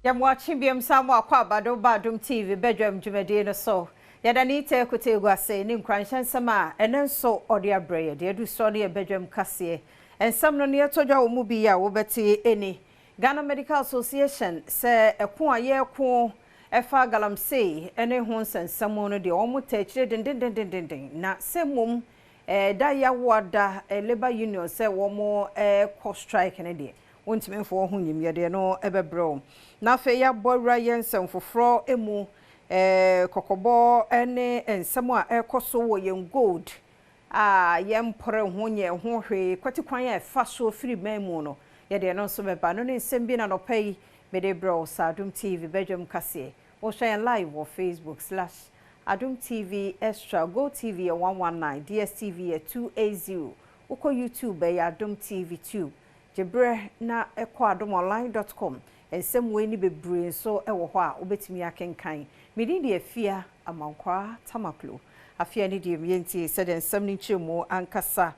Yam watching BM Samuel Badwam TV, Badwam Jumadino so. Yadanite Kutego say, Nim Cranshan Sama, and then so Odia Bray, dear do study a Badwam Cassie, and some near Toja Mubia, Obeti any. Ghana Medical Association say a poor year cool, a far galam say, any horns and someone the almost touched ding. Not same mum, Daya Wada, a labor union say one more cost strike and a day. Wontime for hunyim ye de no ebebro na fe ya bora yensem foforo emu kokobo ene ensem a ekoso wo yen gold yempore honye ho hwe kwati kwan ya fa so firi memu no ye de no so beba no nsem bi na no pay me de bro Adom TV Badwam kase wo share live on Facebook/Adom TV Extra Go TV 119 DSTV 280 uko YouTube ya Adom TV 2 Jebre na ekwadomonline.com ensem we ni bebre so ewo ho a obetimi akenkan medi de afia amankwa tamaklo afia ni de mienti said ensem ni chemu ankasa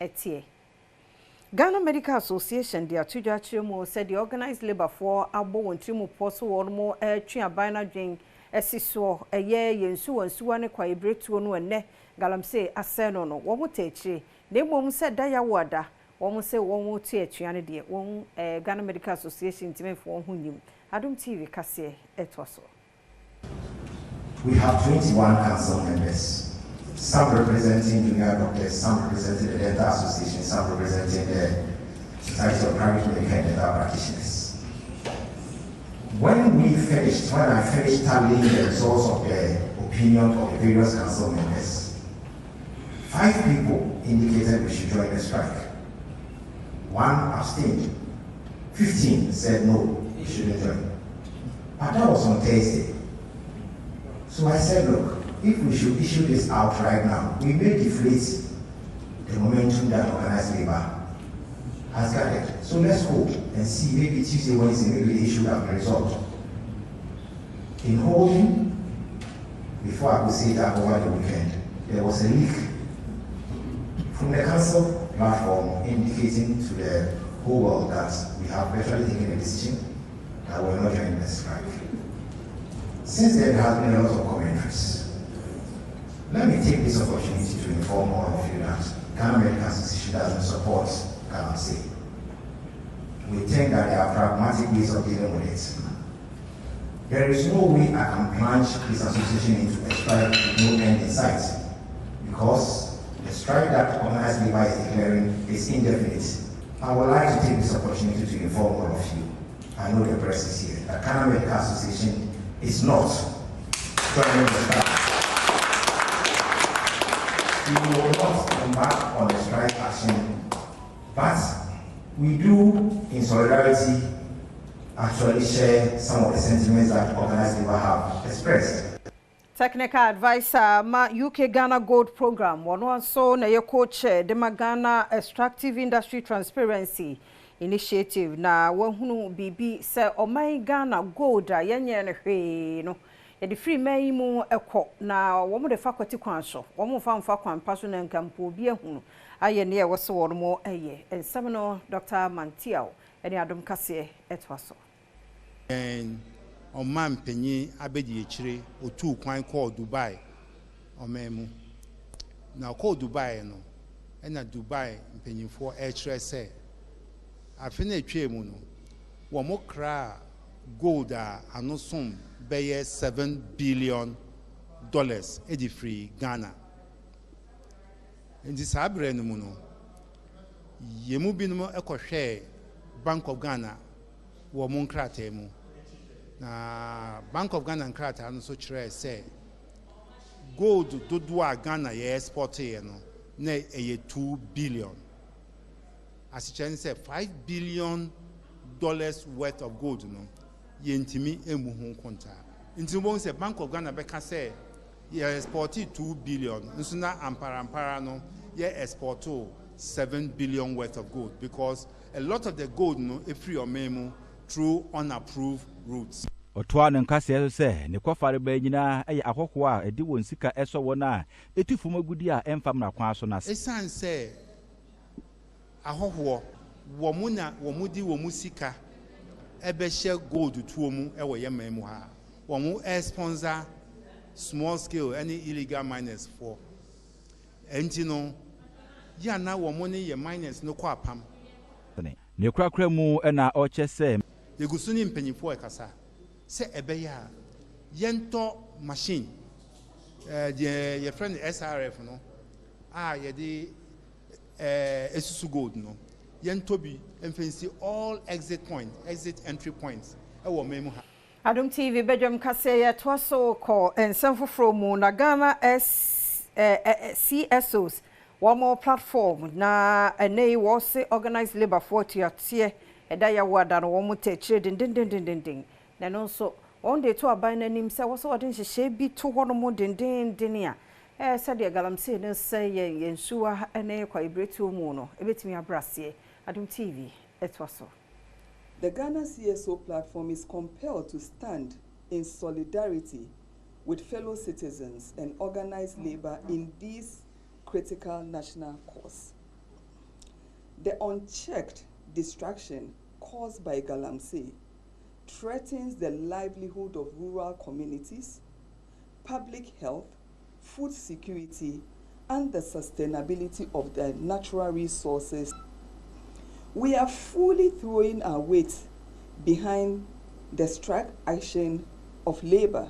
etie Ghana Medical Association de atudwa chemu said the organized labor for abo wontrimu poso wormo twa bana dwen esiso eye yensu wansuwa ne kwa ebretuo no enne galamse aseno no wo mutechire ne mom said daya wada One say one more tier to de one Ghana Medical Association team for hunim. Adom TV Kase etwaso. We have 21 council members, some representing junior doctors, some representing the Dental Association, some representing the Society of Private Medical and Dental Practitioners. When I finished tallying the results of the opinion of the various council members, 5 people indicated we should join the strike. 1 abstained. 15 said no, we shouldn't join. But that was on Thursday. So I said, look, if we should issue this out right now, we may deflate the momentum that organized labor has gathered. So let's hope and see, maybe Tuesday, Wednesday, maybe the issue will be resolved. In holding, before I could say that over the weekend, there was a leak from the council platform indicating to the whole world that we have virtually taken a decision that we're not joining the strike. Since then, there has been a lot of commentaries. Let me take this opportunity to inform all of you that Ghana Medical Association doesn't support galamsey. We think that there are pragmatic ways of dealing with it. There is no way I can plunge this association into a strike with no end in sight, because the strike that organized labor is declaring is indefinite. I would like to take this opportunity to inform all of you. I know the press is here. The Ghana Medical Association is not joining the strike. We will not embark on the strike action, but we do, in solidarity, actually share some of the sentiments that organized labor have expressed. Technical advisor ma UK Ghana Gold Program one also na ye coach the Ghana Extractive Industry Transparency Initiative na wahunu bibi se oman Ghana Gold a yenye ne hwe no ye de free man mu ekọ na wo mo de faculty kwan so wo mo fa mfa kwan paso na nkampo bi ehunu aye ne ye wo se wo mo eye ensem no Dr. Mantiao ene Adom kase etwaso on man penny abedi echire otu kwan called Dubai omemu na called Dubai no na Dubai mpenyimfo echire se afina etwe mu no wo mo kra gold a anosom beye $7 billion edi free Ghana ndi sabre no mu no yemu binum ekohwe Bank of Ghana wo mo nkrata mu na Bank of Ghana nkrata no so kire say gold dodo a Ghana ye export ye no na eye $2 billion as chen say $5 billion worth of gold no ye ntimi emu ho konta ntimo say Bank of Ghana be ka say ye export $2 billion nso na ampara no ye export $7 billion worth of gold, because a lot of the gold no free or memo through unapproved routes. Otwa nkase se ne kwafare ba nyina eye akokwo a edi won sika eso wona etufu magudi a emfam na kwa so na esan se ahokwo wo mu na wo mudi wo musika share gold to mu e wo yema mu ha wo sponsor small scale any illegal miners for enti no ya na wo mo ne ye miners no kwa pam ne krakra mu na o chese yegusu ni mpanyifo e kasa se ebe ya yento machine your friend SRF no ye di esusu gold no yento bi emfancy all exit entry points e wo memu ha Adom TV Badwam kase ya twaso ko ensanfofro mu na Ghana CSOs one more platform na enei was organized labor for tiatie eda ya wada no wo techire din na no so on dey to aban nanim se wo so odin hye bi to ho no mo din a said ya galamse no say yensuwa ene kwa ibretu mu no ebetimi abrase Adom TV etwaso. The Ghana CSO platform is compelled to stand in solidarity with fellow citizens and organized labor in this critical national cause. The unchecked distraction caused by Galamsey threatens the livelihood of rural communities, public health, food security, and the sustainability of their natural resources. We are fully throwing our weight behind the strike action of labor,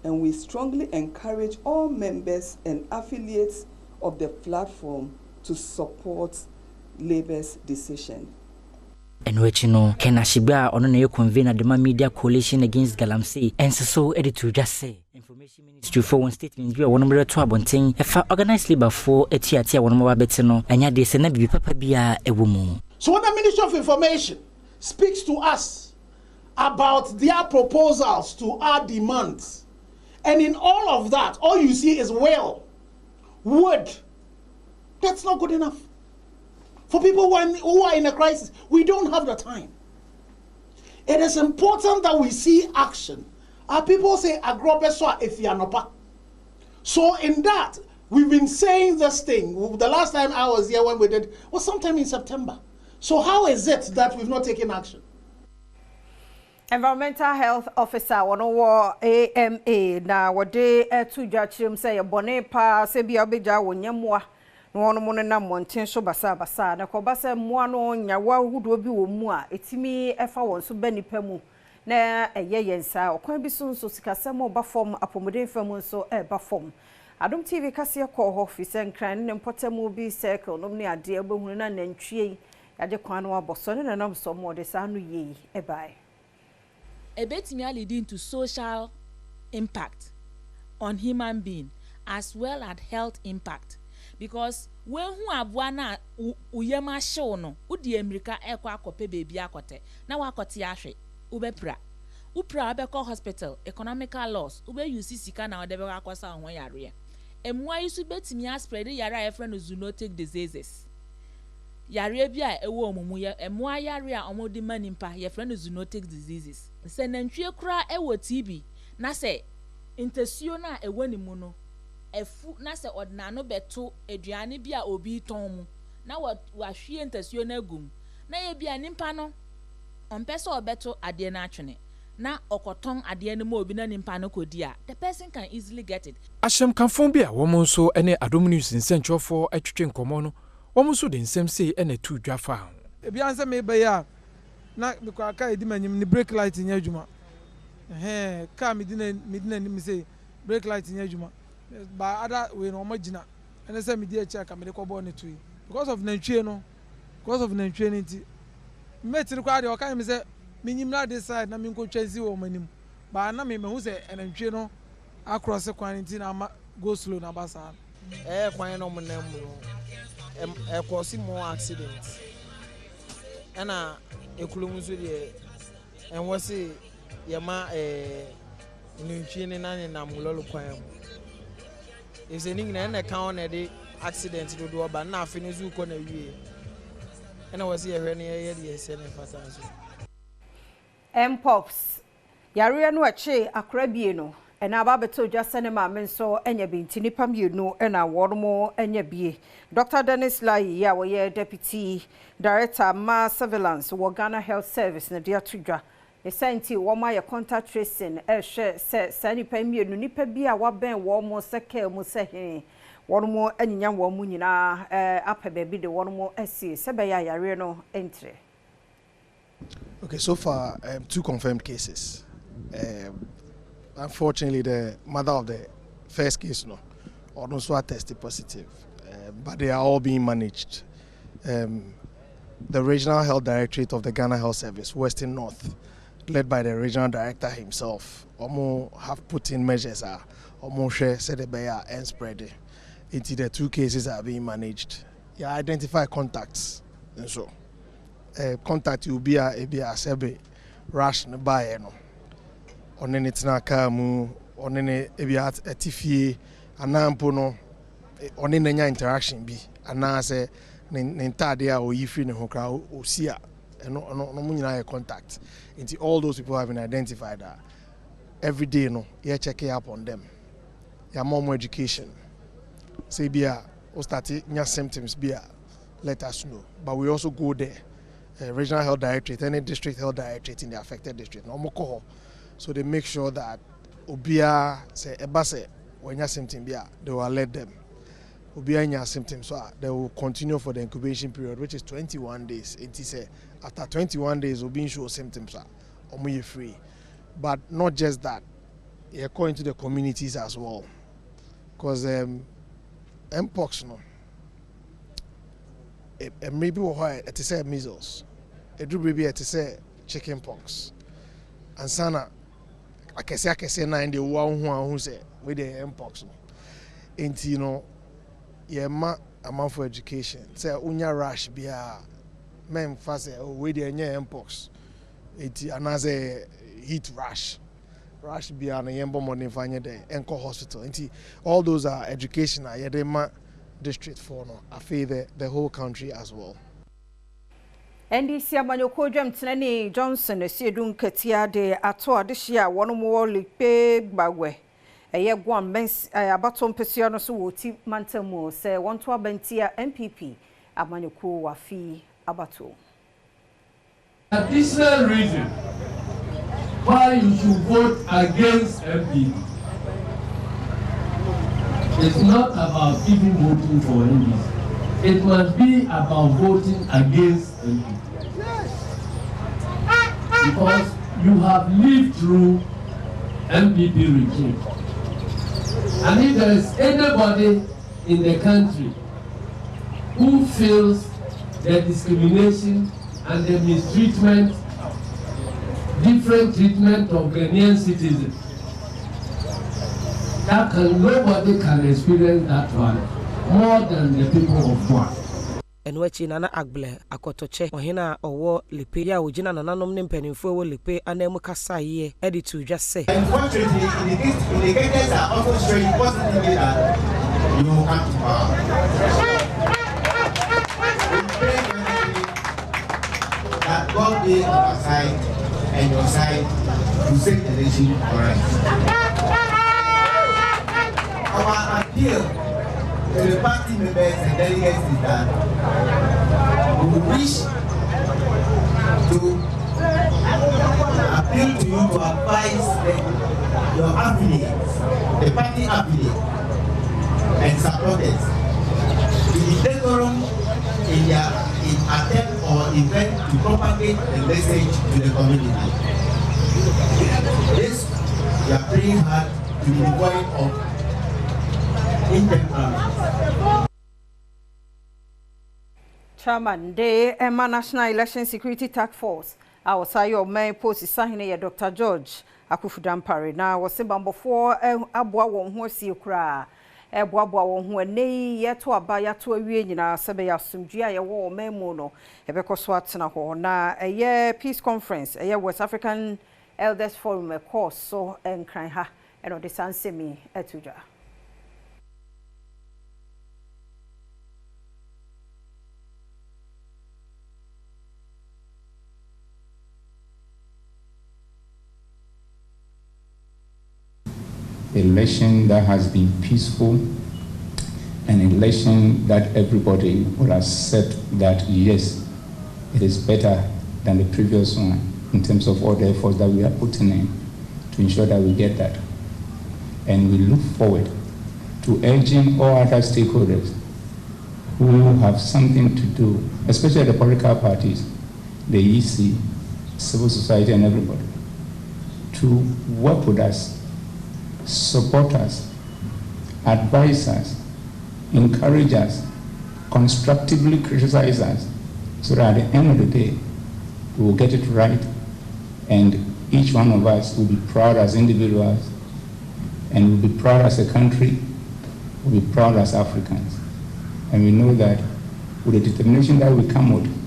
and we strongly encourage all members and affiliates of the platform to support labor's decision. And which Ken Ashiba on a convener the media coalition against Galamsey, and so editor just say information ministry for one statement we are one number 2 abonting if organized labor for a tiatia one more betino and ya de senabi papa bia a woman. So when the Ministry of Information speaks to us about their proposals to our demands, and in all of that, all you see is wood, that's not good enough. For people who are in a crisis, we don't have the time. It is important that we see action. Our people say, agrobeswa efianopa. So in that, we've been saying this thing. The last time I was here when we did was sometime in September. So how is it that we've not taken action? Environmental Health Officer one over AMA na wode to jachim say bone pa se bia obeja wonyamwa no ono mo na monten so basa na ko basa mo no nyawa hudo bi wo mu a etimi efa won so banipa mu na yensa okwan bi so sikasem oba form apomuden fam so eba form Adom TV kase ko office nkran ne mpotemu bi circle no ne ade abahunu na nantwie yaje kwan no aboso ne nam so mo de sa no yi ebai ebetimi leading to social impact on human being as well as health impact because when hu aboa na uyema show no udi America ekwa akope bebi akote na wakote ahwe ubepra upra abeko hospital economical loss ube use sika na odebe akosa ho yare emwa isu betimi spread yare a friend zoonotic diseases yare bia ewo omumu ye emwa yare a omodi manimpa ye friend zoonotic diseases se nantwie kura ewo TB na se intesio na ewo ni mu no efu na se odnano beto aduane bia obi ton mu na wahwie intesio na agum na ye bia nimpa no ompese obeto ade na atwene na okoton ade no ma obi na nimpa no kodi a the person can easily get it. Ashem kanfon bia wo mo so ene Adom News nsentwofo atwetwe nkomo no wo mo so de nsem sei ene tu dwafa ho ebi anse me be ya na biko aka edi manyim ni brake light nya adwuma ka medina ni say brake light nya adwuma ba ada we no magina ene say medi echa ka me ko bo ne tu because of nantwie ni nti metri kwa de o kan me say minyim na this side na me nko twanzi wo manim ba na me hu say enantwie no across kwan nti na go slow na basa kwan no mo na mu cause more accident ana ekulum so de en wose yema nantwie ni na mulolo kwan mu ese ni na kan na de accident do do ba na afi ni zu ko na wie ana wose ye hwe ne ye de ese ne fata so Mpops yare no ache akrabie no And ababeto just send ma men so enya bi ntini pam yenu na wormo enya bi. Dr. Dennis Lai ya we deputy director ma surveillance wo Ghana Health Service na dia tudwa. E senti wo ma ye contact tracing hwe se sani pam yenu nipa bi a waben wo mo seke mu sehe wormo anyanya wo mu nyina apebe bi de wormo asi se be ya yare no entre. Okay, so far 2 confirmed cases. Unfortunately, the mother of the first case, also tested positive, but they are all being managed. The Regional Health Directorate of the Ghana Health Service, Western North, led by the Regional Director himself, have put in measures, said and spread it. The 2 cases are being managed. You identify contacts, and so contact will be a sebe rush by onene tina ka mu onene ebia atifie anampo no onene nya interaction bi anase ne ntade a oyifi ne ho kra osia no mu nyina contact into all those people have been identified that every day you check up on them ya more education say bia o start nya symptoms bia let us know, but we also go there regional health directorate any district health directorate in the affected district no more call. So they make sure that Obia say Ebase when you symptom bia they will alert them. Obia nya symptoms so they will continue for the incubation period which is 21 days. It say after 21 days Obi show symptoms are free. But not just that, you're going to the communities as well. Because Mpox maybe it say measles. It do maybe it say chicken pox. And sana akese na inde wo hu say we the mpox no enti ye ma amount for education say unya rash bia men fa say we the nya mpox enti anaze heat rash bia na yembo money fanye dey enko hospital enti all those are educational ye dey ma district for no afi the whole country as well. NDC amanyoko dwam tenani Johnson esiedun katia de ato adehia wonomo lipe gbagwe eye gwam mens abatom pesia no so woti mantamu se wonto abantia MPP amanyoko wafi abato. Additional reason why you should vote against MPP. It's not about even voting for NDC. It must be about voting against MPP. Because you have lived through MPP regime. And if there is anybody in the country who feels the discrimination and the mistreatment, different treatment of Ghanaian citizens, nobody can experience that one more than the people of Badwam. Enwechi nana agble akotoche ohina owo lipe ya ojina nananom ne mpanimfo wo lipe anemu kasa ye editu just say unfortunately indicators are also showing positively that you will come to power. That God be on our side and your side to save the nation correct. Our appeal to the party members and delegates is that we wish to appeal to you to advise your affiliates, the party affiliates and supporters to be decorum in their attempt or event to propagate the message to the community. This, we are praying hard to be devoid of Chairman de Emma National Election Security Task Force awosayo main post sahine ya Dr. George Akufudampare na wose bambofo aboa won ho asie kura eboaboa won ho nei yeto aba yato awie nyina sebe ya sumdua ye wo memu no ebekoso atena ho na eye peace conference eye West African Elders Forum e course so enkran ha eno de sansemi etudwa. election that has been peaceful, an election that everybody would accept that, yes, it is better than the previous one in terms of all the efforts that we are putting in to ensure that we get that. And we look forward to urging all other stakeholders who have something to do, especially the political parties, the EC, civil society, and everybody, to work with us, support us, advise us, encourage us, constructively criticize us, so that at the end of the day, we will get it right, and each one of us will be proud as individuals, and will be proud as a country, will be proud as Africans. And we know that with the determination that we come with,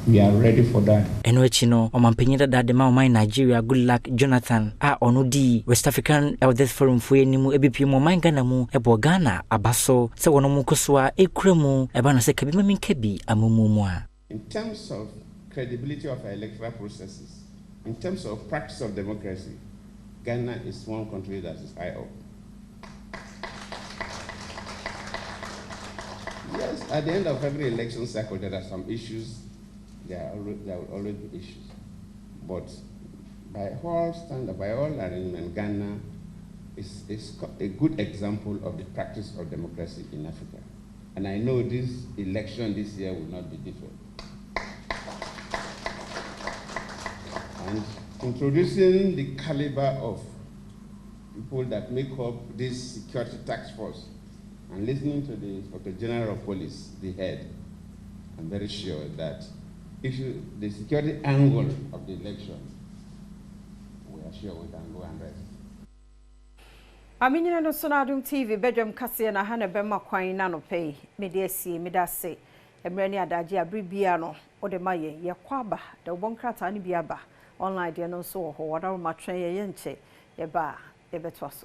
we are ready for that. Enochino, Omampinida Dadema, my Nigeria, good luck, Jonathan, Onudi, West African Elders Forum for any EBP, Manganamu, Ebogana, Abaso, Sawonomukuswa, Ekremu, Ebana Sekabi, Kebi, Amumumwa. In terms of credibility of our electoral processes, in terms of practice of democracy, Ghana is one country that is high up. Yes, at the end of every election cycle, there are some issues. There will always be issues. But by all standards, by all arrangement, Ghana is a good example of the practice of democracy in Africa. And I know this election this year will not be different. And introducing the caliber of people that make up this security task force and listening to the Inspector General of Police, the head, I'm very sure that the security angle of the election, we are sure we can go and rest. Aminya no so na Adom TV Badwam kase na ha na bema kwan na no pay media sie medase emre ni adaje abribia no ode maye ye kwaba de obonkrata ni biaba online de no so ho wada ma twen ye nche ye ba e beto so